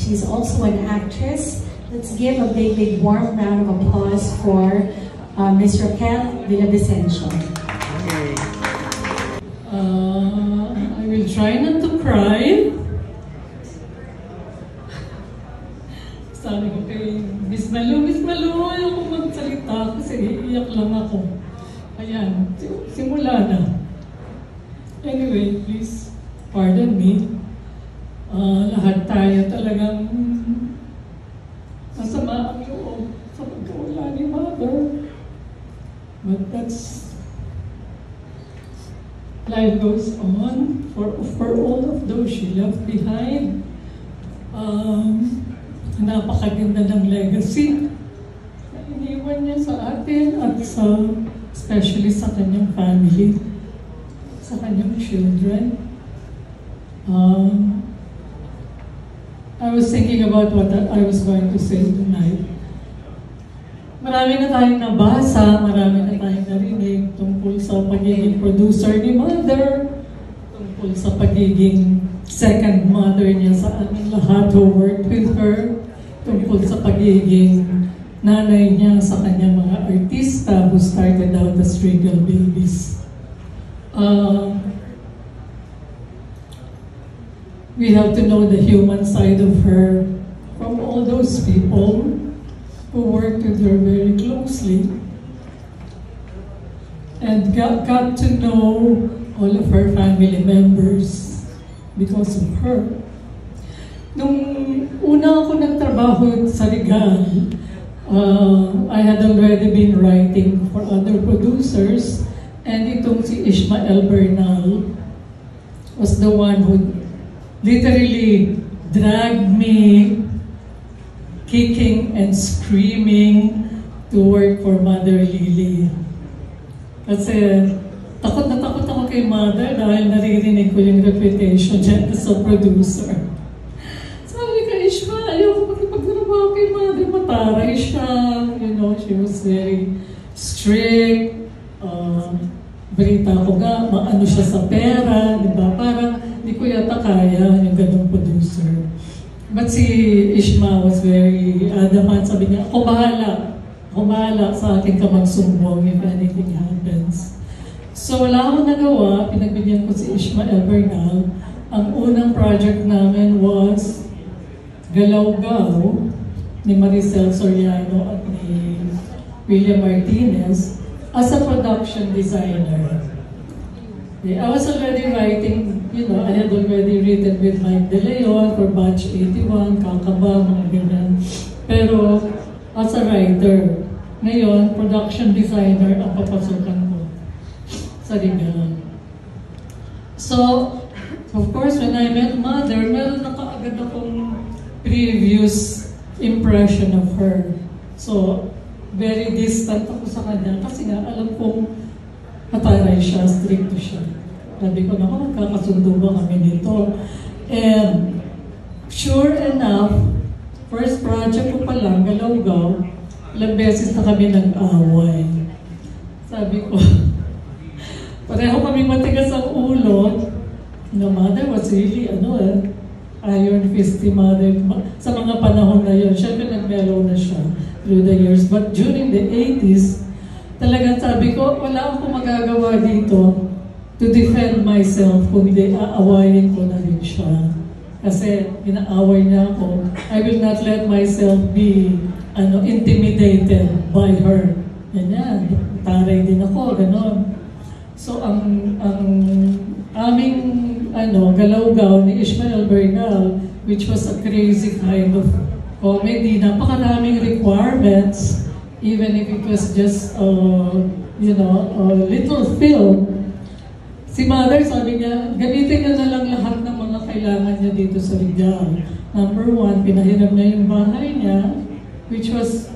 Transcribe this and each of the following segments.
She's also an actress. Let's give a big, big warm round of applause for Ms. Raquel Villavicencio. Okay. I will try not to cry. Sabi ko kay Miss Malu, ayoko magsalita kasi iiyak lang ako. Ayan, simula na. Anyway, please pardon me. Lahat tayo talagang masama ang loob sa pagkawala ni Mother. But that's, life goes on for all of those she left behind. Napakaganda ng legacy na iniwan niya sa atin at especially sa kanyang family, sa kanyang children. I was thinking about what I was going to say tonight. Marami na tayong nabasa, marami na tayong narinig tungkol sa pagiging producer ni Mother, tungkol sa pagiging second mother niya sa aming lahat who worked with her, tungkol sa pagiging nanay niya sa kanyang mga artista who started out as Regal Babies. We have to know the human side of her from all those people who worked with her very closely and got to know all of her family members because of her. Nung una ako nagtrabaho sa Regal, I had already been writing for other producers, and itong si Ishmael Bernal was the one who literally dragged me kicking and screaming to work for Mother Lily. Kasi takot na takot ako kay Mother dahil naririnig ko yung reputation niya as a producer. Sabi ka, Ishma, ayoko makipagtrabaho kay Mother, mataray siya. You know, she was very strict. Balita ko nga, maano siya sa pera, di ba? Parang hindi ko yata kaya yung ganung producer. But si Ishma was very adamant. Sabi niya, ako bahala sa akin ka magsumbong if anything happens. So wala akong nagawa, pinagbigyan ko si Ishmael Bernal. Ang unang project namin was Galaw-Gaw ni Maricel Soriano at ni William Martinez as a production designer. I was already writing, you know, I had already written with Mike De Leon for Batch 81, Kakaba, mga ganyan. Pero as a writer, ngayon, production designer ang papasukan ko sa Regal. So, of course, when I met Mother, meron na kaagad akong previous impression of her. So, very distant ako sa kanya kasi nga alam kong mataray siya, stricto siya. Sabi ko, naku, magkakasundo ba kami dito? And sure enough, first project ko pa lang, Galaw-Gaw, ilang beses na kami nag-away. Sabi ko, pareho kami matigas ang ulo. The Mother was really, iron fisty Mother. Sa mga panahon na yun, syempre nag-mellow na siya through the years. But during the 80s, talagang sabi ko, wala akong magagawa dito to defend myself, kundi aawayin ko na rin siya. Kasi inaaway niya ako. I will not let myself be intimidated by her. Ganyan, taray din ako, ganon. So ang aming Galaw-Gaw ni Ishmael Bernal, which was a crazy kind of comedy, napakaraming requirements. Even if it was just, a little film, si Mother sabi niya, gamitin niya na lang lahat ng mga kailangan niya dito sa Regal. Number one, pinahiram niya yung bahay niya, which was,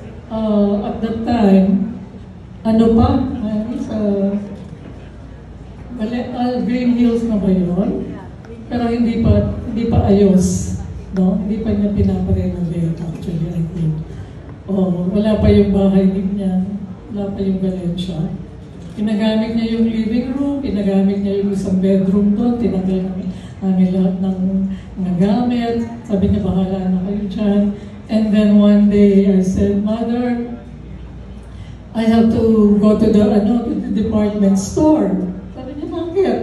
at that time, Green Hills na ba yun? Pero hindi pa ayos, no? Hindi pa niya pinaparenovate actually, I think. Wala pa yung bahay din niya, wala pa yung Valencia. Pinagamit niya yung living room, pinagamit niya yung isang bedroom doon, tinanggal namin. namin lahat ng mga gamit. Sabi niya, bahala na kayo dyan. And then one day, I said, Mother, I have to go to the department store. Sabi niya, bakit?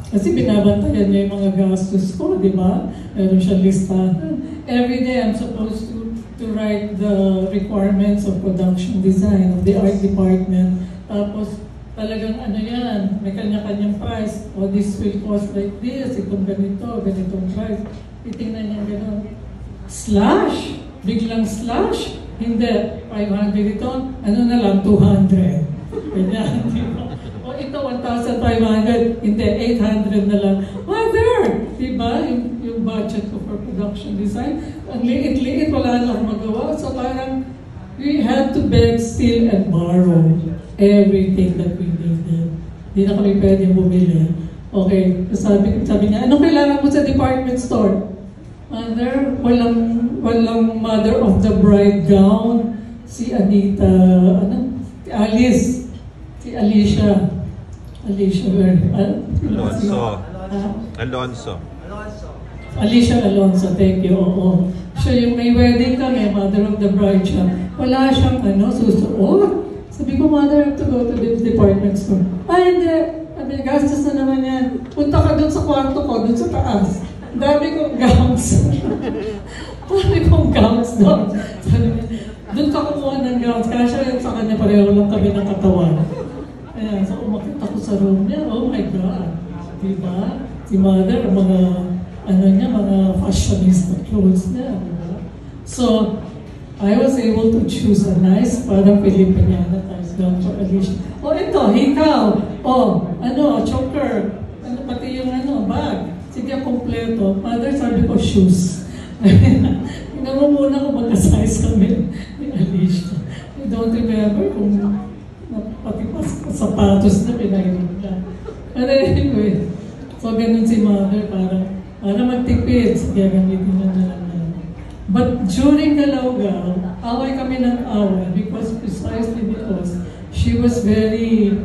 Kasi binabantayan niya yung mga gastos ko, di ba? Meron siya listahan. Every day, I'm supposed to write the requirements of production design of the art department. Tapos, talagang yan, may kanya-kanyang price. Oh, this will cost like this, itong ganitong price. Titingnan niya gano'n. Slash! Biglang slash! Hindi, 500 ito, na lang, 200. Ganyan, di ba? O ito, 1,500, hindi, 800 na lang. Mother! Di ba? Yung budget ko for production design, ang liit-liit, wala na akong magawa. So parang, we had to beg, steal, and borrow everything that we needed. Di na kami pwedeng bumili. Okay, sabi niya, anong kailangan mo sa department store? Mother, walang mother of the bride gown. Si Anita, si Alice, si Alicia. Alonso. Alicia Alonso, thank you. Oo. Siya yung may wedding kami, mother of the bride siya. Wala siyang susuot. Sabi ko, Mother, I have to go to the department store. Hindi. Sabi, gastos na naman yan. Punta ka dun sa kwarto ko, dun sa taas. Dami kong gowns. Dami kong gowns doon. Doon ka kumuha ng gowns. Kasi yun sa kanya, pareho lang kami ng katawan. Ayan, so umakit ako sa room niya. Oh my God. Diba? Si Mother, mga mga fashionista clothes niya. Diba? So, I was able to choose a nice, parang Filipiniana type gown for Alicia. Oh, ito, hikaw. Oh, choker. Pati yung bag. Sige, kompleto. Mother, sabi ko, shoes. Namumuna ko magka-size kami ni Alicia. I don't remember kung pati pa sapatos na pinahirap na. But anyway, so ganun si Mother, para magtipid. Sige, gamitin na lang. But during the Laugaw, away kami ng away precisely because she was very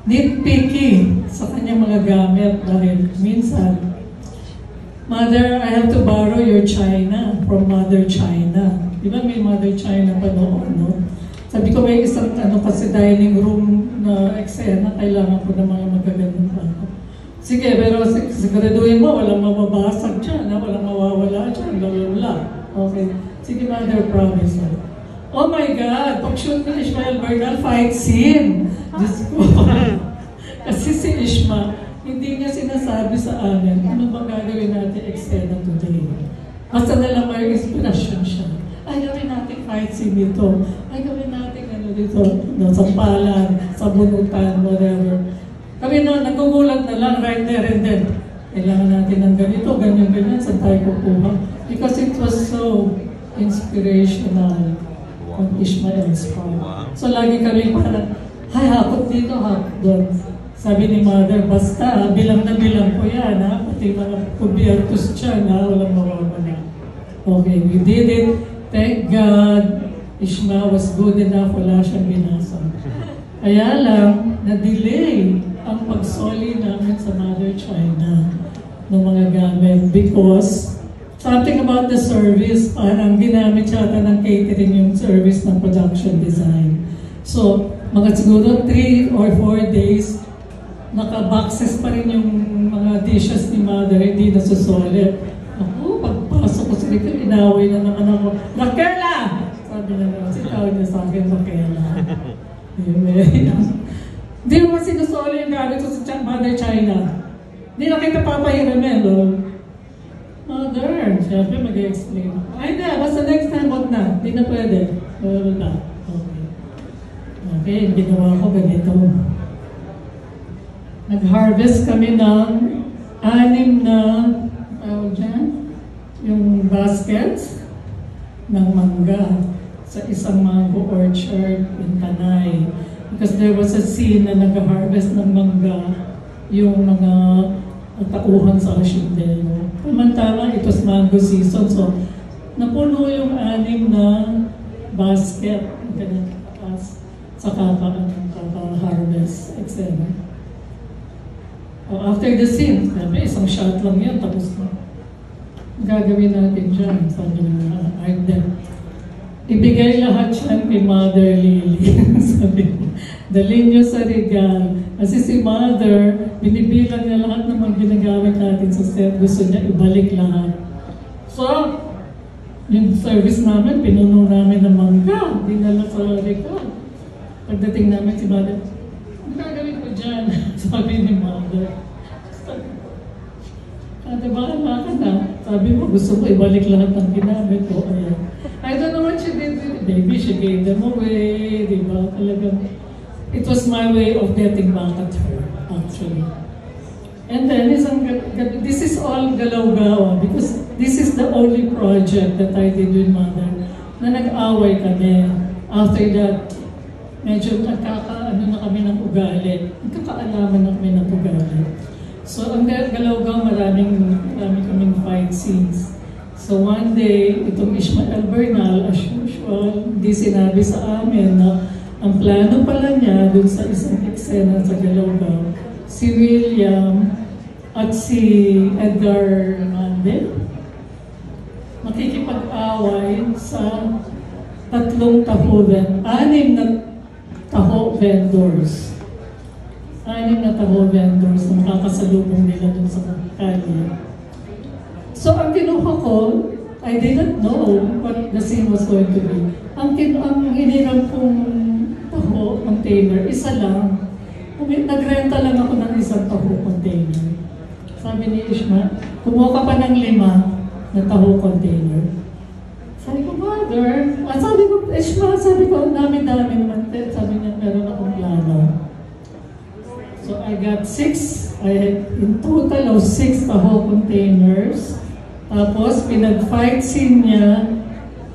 nitpicky sa kanyang mga gamit dahil minsan, Mother, I have to borrow your china from Mother China. Di ba may Mother China pa noon, no? Sabi ko may isang kasi dining room na eksena, kailangan ko ng mga magagandang bago. Sige, pero siguraduhin mo, walang mababasag dyan, walang mawawala dyan, lalala. Okay. Sige, Mother, promise mo. Oh my God! Pag-shoot ni Ishmael Bernal, fight scene! Diyos ko. Kasi si Ishma, hindi niya sinasabi sa amin, ano bang gagawin natin eksena today? Basta na lang may inspirasyon siya. Ay, gawin natin fight scene dito. Ay, gawin natin dito. Sa palan, sa bunutan, whatever. Kami nagugulat na lang right there and then. Kailangan natin ng ganito, ganyan, saan tayo kukuha? Because it was so inspirational on Ishmael's part. So lagi kami parang, hay, hakot dito, hakot doon. Sabi ni Mother, basta, bilang na bilang ko yan, pati mga kubiertos dyan, walang mawawala. Okay, we did it. Thank God, Ishmael was good enough, wala siyang binasa. Kaya lang, na-delay ang pagsoli namin sa Mother China ng mga gamit because something about the service, parang ginamit yata ng catering yung service ng production design. So, mga siguro 3 or 4 days, naka-boxes pa rin yung mga dishes ni Mother, hindi nasusulit. Ako, pagpasok ko sa likod, inaway na naman ako, Raquela! Sabi na naman, sitawin niya sa akin, Raquela. Hindi mo sinusoli yung gamit ko sa Mother China. Hindi na kita papahiramin, Mother, siyempre mag-explain. Ay, hindi, basta next time, wag na. Hindi na pwede. Wala. Okay. Okay, ginawa ko ganito. Nag-harvest kami ng 6 na, yung baskets ng mangga sa isang mango orchard in Tanay. Because there was a scene na nag-harvest ng mangga yung mga tauhan sa Asyendero. Tamang-tama, it was mango season. So, napuno yung 6 na basket sa kaka-harvest, etc. After the scene, sabi, isang shot lang yan, tapos na. Gagawin natin dyan, sabi na, Arden. Ibigay lahat yan kay Mother Lily. Sabi ko, dalhin niyo sa Regal. Kasi si Mother, binibilang niya lahat ng mga ginagamit natin sa set. Gusto niya ibalik lahat. So, yung service namin, pinuno namin ng mangga. Dinala sa Regal. Pagdating namin si Mother, ano gagawin ko dyan? Sabi ni Mother. Bahala ka na. Sabi mo, gusto ko ibalik lahat ng ginamit ko. Ayan. I don't know what she did. Maybe she gave them away. Diba? Talagang, it was my way of getting back at her, actually. And then, this is all galaw-gawa because this is the only project that I did with Mother na nag-away kami. After that, medyo nagkakaano na kami ng ugali. Nagkakaalaman na kami ng ugali. So, ang galaw-gawa, marami kaming fight scenes. So one day, itong Ishmael Bernal, as usual, di sinabi sa amin na ang plano pala niya dun sa isang eksena sa Galaw-Gaw, si William at si Edgar Mandel makikipag-away sa 3 taho, 6 na taho vendors. 6 na taho vendors na makakasalubong nila dun sa kalye. So, ang kinuha ko, I didn't know what the scene was going to be. Ang hiniram kong taho container, isa lang. Nagrenta lang ako ng isang taho container. Sabi ni Ishma, kumuha ka pa ng 5 na taho container. Sabi ko, Mother, sabi ko, Ishma, sabi ko, dami-dami naman. Sabi niya, meron akong plano. So, I got 6. I had in total of 6 taho containers. Tapos, pinag-fight scene niya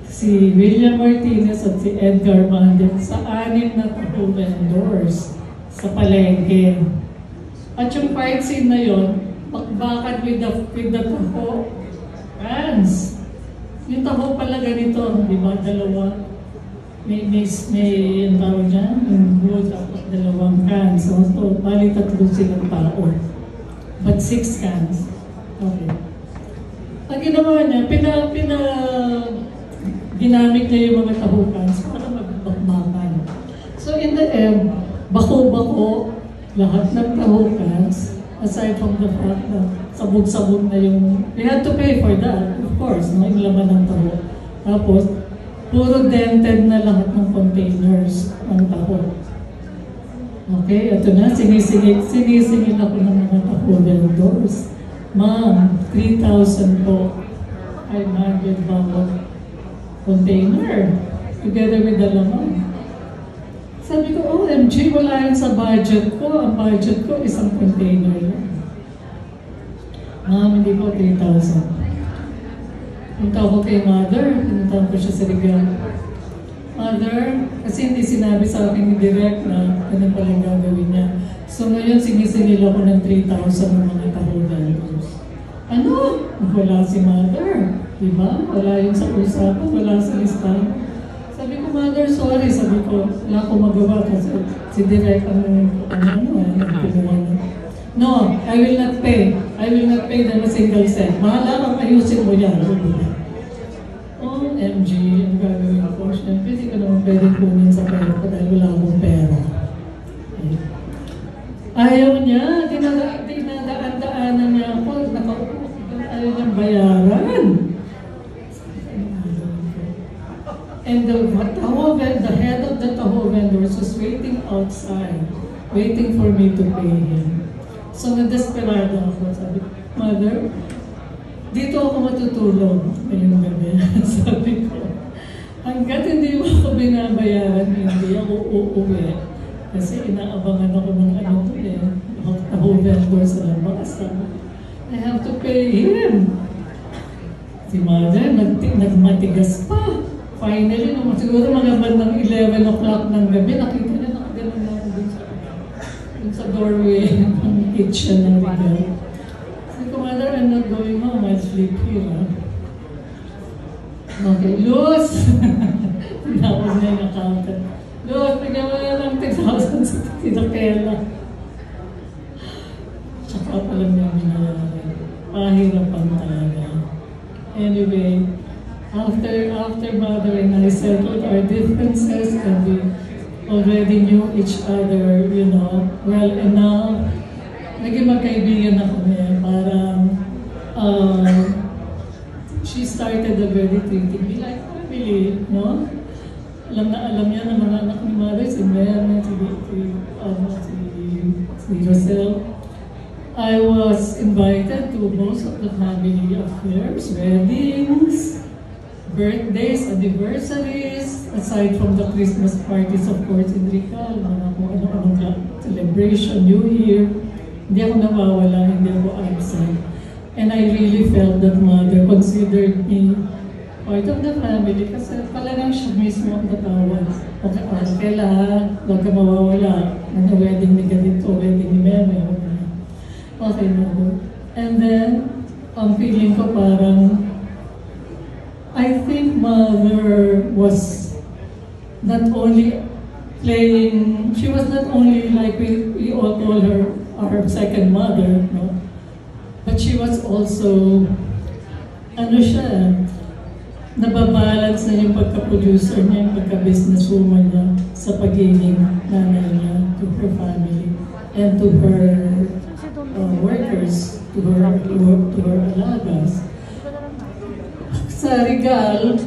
si William Martinez at si Edgar Mandel sa 6 na taho vendors sa palengke. At yung fight scene na yon, bakbakan with the taho cans. Yung taho pala ganito, di ba? Dalawa. May yung tawag dyan, yung wood at 2 cans. So, bali 3 silang tao. But 6 cans. Okay. Ang ginawa niya, ginamit niya yung mga tahukans para magbakbakan. So in the end, bako-bako lahat ng tahukans, aside from the fact na sabog-sabog na yung, we had to pay for that, of course, no? Yung laman ng taho. Tapos, puro dented na lahat ng containers ng taho. Okay, ito na, sinisingil ako ng mga taho vendors. Ma'am, 3,000 po. 500 bawat container. Together with the laman. Sabi ko, OMG, wala yan sa budget ko. Ang budget ko, isang container lang. Ma'am, hindi po 3,000. Punta ko kay Mother. Pinuntahan ko siya sa Regal. Mother, kasi hindi sinabi sa akin ni Direk na ano palang gagawin niya. So ngayon, sinisingil ako ng 3,000 ng mga taho vendors. Ano? Wala si Mother. Diba? Wala yung sa usapan, wala sa listahan. Sabi ko, Mother, sorry. Sabi ko, wala akong magawa kasi si Direk ang pinuha niya. No, I will not pay. I will not pay them a single cent. Mahala kang ayusin mo yan. OMG, ang gagawin ko. Siyempre, hindi ka naman pwede kunin sa pera ko dahil wala akong pera. Ayaw niya, dinadaan-daanan niya ako, nakaupo, ayaw niyang bayaran. And the head of the taho vendors was waiting outside, waiting for me to pay him. So, na-desperado ako. Sabi, Mother, dito ako matutulog ngayong gabi. Sabi ko, hanggat hindi mo ako binabayaran, hindi ako uuwi. Kasi inaabangan ako ng ano to eh. Taho vendor sa labas. I have to pay him. Si Mother, nagmatigas pa. Finally, siguro mga bandang 11 o'clock ng gabi, nakita niya nakaganon na ako dun sa doorway ng kitchen ng Regal. Sabi ko, Mother, I'm not going home. I'll sleep here. Okay, Luz! Tinawag niya yung accountant. Luz, bigyan mo na lang 10,000 si Dokela. Tsaka pa pala niya binayaran. Pahirapan talaga. Anyway, after Mother and I settled our differences and we already knew each other, you know, well enough, naging magkaibigan na kami. Parang, she started already treating me like family, no? Alam niya na mga anak ni Mother, si Mary, si Rosel. I was invited to most of the family affairs, weddings, birthdays, anniversaries, aside from the Christmas parties, of course, in Rical, mga kung ano-anong celebration, New Year. Hindi ako nawawala, hindi ako absent. And I really felt that Mother considered me part of the family kasi talagang siya mismo ang tatawag. Okay lang, huwag ka mawawala. Ano, wedding ni ganito, wedding ni Meme. Okay, Mother. And then, ang feeling ko parang, I think Mother was not only playing, she was not only like we all call her our second mother, no? But she was also, ano siya, nababalance na yung pagka-producer niya, yung pagka-businesswoman niya sa pagiging nanay niya to her family and to her workers, to her alagas. Sa Regal,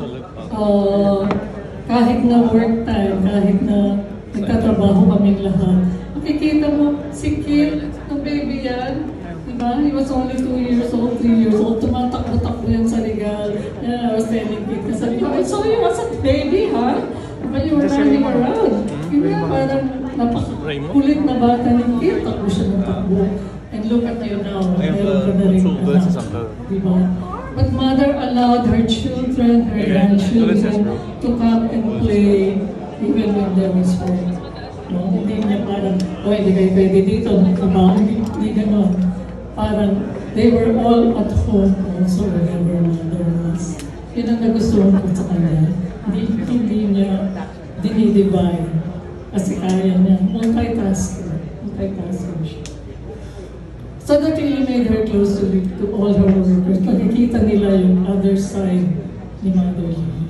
kahit na work time, kahit na nagtatrabaho kaming lahat, makikita mo si Kid, ng baby yan, diba? He was only 2 years old, 3 years old, tumatakbo-takbo yan sa Regal. Yeah, I was telling Kid, sabi ko, I saw you as a baby, ha? But you were running around. Diba? Parang napakakulit na bata ni Kid, takbo siya ng takbo. And look at you now, meron ka na rin anak, diba? But Mother allowed her children, her grandchildren, to come and play even when there was work. No? Hindi niya parang, oh, hindi kayo pwede dito, nagtrabaho, hindi gano'n. Parang, they were all at home also wherever Mother was. Yun ang nagustuhan ko sa kanya. Hindi niya dinidivide. Kasi kaya niya, multitasker siya. So that really made her close to all her workers. Nakikita nila yung other side ni Mother Lee.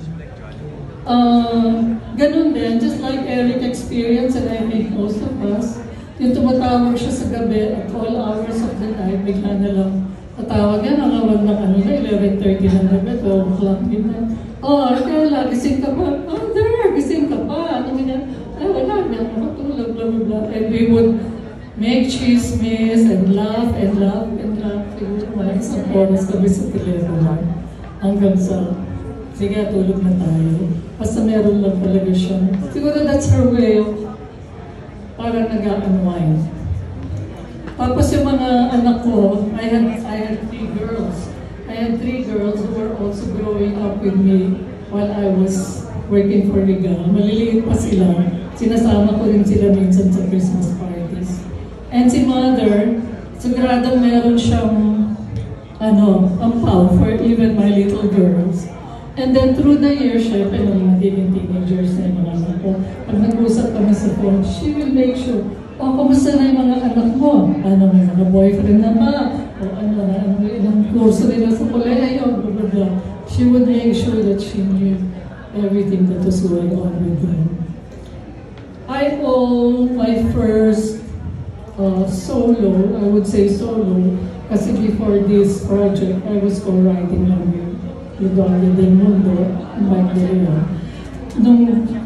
Ganun din, just like Eric experienced, and I think most of us, yung tumatawag siya sa gabi at all hours of the night, bigla na lang tatawag yan, ang awag ng ano na, 11:30 na gabi, 12 o'clock midnight. Oh, Kayla, gising ka pa? Mother, gising ka pa? Ano niya? Ay, wala, hindi ako matulog, blah, blah, blah. And we would make chismis and laugh and laugh and laugh. Siguro mga isang oras kami sa telepono. Hanggang sa, sige, tulog na tayo. Basta meron lang talaga siya. Siguro that's her way of parang nag-unwind. Tapos yung mga anak ko, I had 3 girls. I had 3 girls who were also growing up with me while I was working for Regal. Maliliit pa sila. Sinasama ko rin sila minsan sa Christmas parties. And si Mother, siguradong meron siyang ampaw for even my little girls. And then through the years, syempre, nung magiging teenagers na yung mga anak ko, pag nag-usap kami sa phone, she will make sure, kumusta na yung mga anak mo? May mga boyfriend na ba? Ilang kurso nila sa koleyo, blah, blah, blah. She would make sure that she knew everything that was going on with them. I owe my first solo, I would say solo, kasi before this project, I was co-writing lang with Dolly Del Mundo, Mike De Leon. Nung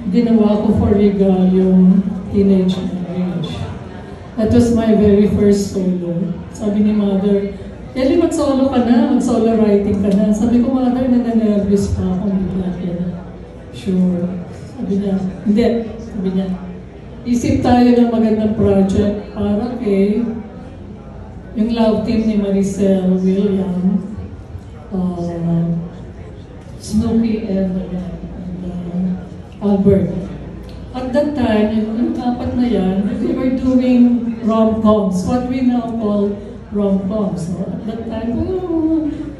ginawa ko for Regal yung Teenage Marriage. That was my very first solo. Sabi ni Mother, Eli, mag-solo ka na, mag-solo writing ka na. Sabi ko, Mother, nananervous pa ako. Sure. Sabi niya, hindi. Sabi niya, isip tayo ng magandang project para kay yung love team ni Maricel, William, Snoopy, and Albert. At that time, yung apat na yan, they were doing rom-coms, what we now call rom-coms. No? At that time,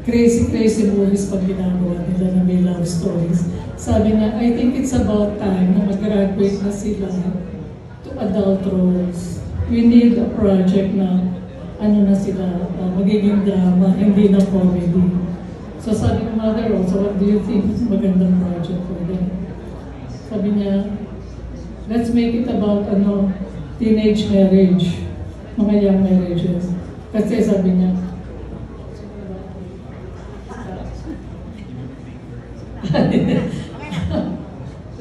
crazy movies pag ginagawa nila na may love stories. Sabi nga, I think it's about time na mag-graduate na sila to adult roles. We need a project na ano na sila, magiging drama, hindi na comedy. So sabi ko, Mother, so what do you think is magandang project for them? Sabi niya, let's make it about teenage marriage, mga young marriages. Kasi sabi niya,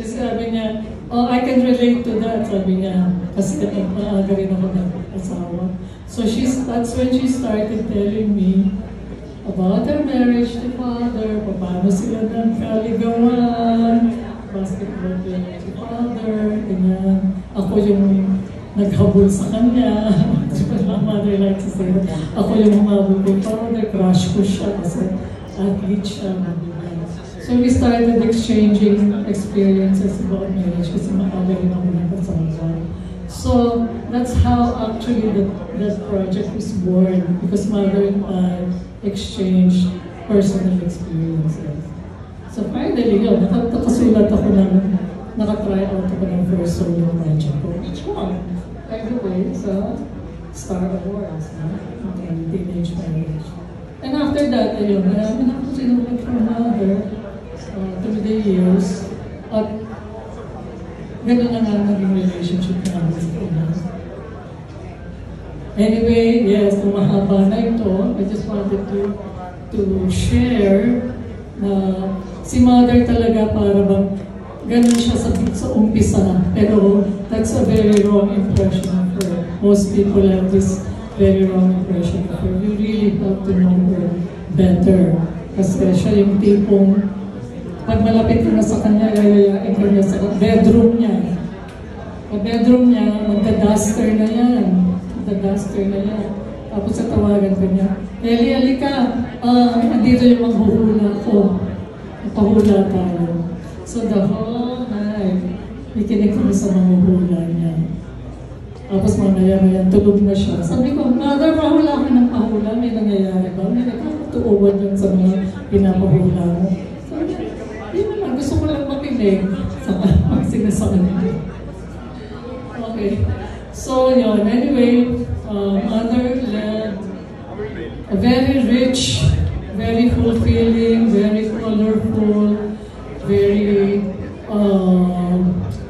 sabi niya, oh, I can relate to that, sabi niya, kasi maaga rin ako nag-asawa. So that's when she started telling me about her marriage to father, paano sila nagkaligawan, basketball player si father, ganyan. Ako yung naghabol sa kanya. My mother likes to say that. Ako yung humabol kay father, crush ko siya kasi athlete siya. So we started exchanging experiences about marriage kasi maaga rin ako nagkasawa. So that's how actually that project was born, because Mother and I exchanged personal experiences. So finally, nakasulat ako nakatry out ako ng first solo project ko. Which one? By the way, sa Star Awards, and Teenage Marriage. And after that, ayun, marami na ako sinulat from Mother through the years. At gano'n na nga naging relationship namin sa kanya. Anyway, yes, mahaba na ito. I just wanted to share na si Mother talaga para bang ganun siya sa umpisa. Pero that's a very wrong impression of her. Most people have this very wrong impression of her. You really have to know her better. Kasi siya yung tipong pag malapit ka na sa kanya, yayayain ka niya sa bedroom niya. Sa bedroom niya, magda-duster na yan. Magda-duster na yan. Tapos sa tawagan ka niya, Eli, alika, andito yung maghuhula ko. Pahula tayo. So the whole night, ikinig kami sa maghuhula niya. Tapos mamaya-maya, tulog na siya. Sabi ko, Mother, pahula ka ng pahula. May nangyayari ba? May nakatuuwan yun sa mga pinapahula mo. Sabi niya, hindi naman. Gusto ko lang makinig sa sinasabi niya. Okay. So, yun. Anyway, Mother led a very rich, very fulfilling, very colorful, very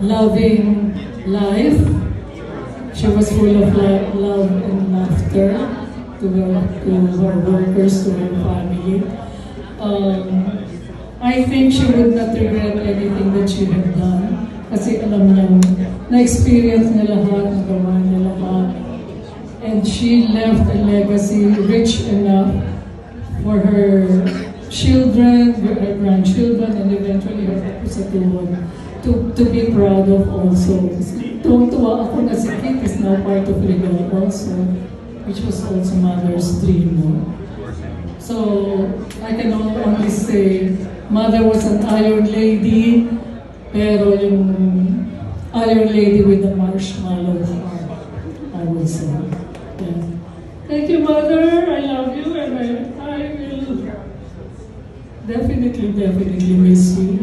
loving life. She was full of love and laughter to her workers, to her family. I think she would not regret anything that she had done. Kasi alam niya, na-experience niya lahat, nagawa niya lahat. And she left a legacy rich enough for her children, her grandchildren, and eventually her kapusatuhan to be proud of also. Tuwang-tuwa ako na si Kit is now part of Regal also, which was also Mother's dream. So, I can only say, Mother was an Iron Lady, pero yung Iron Lady with the marshmallow heart, I would say. Yeah. Thank you, Mother. I love you, and I will definitely miss you.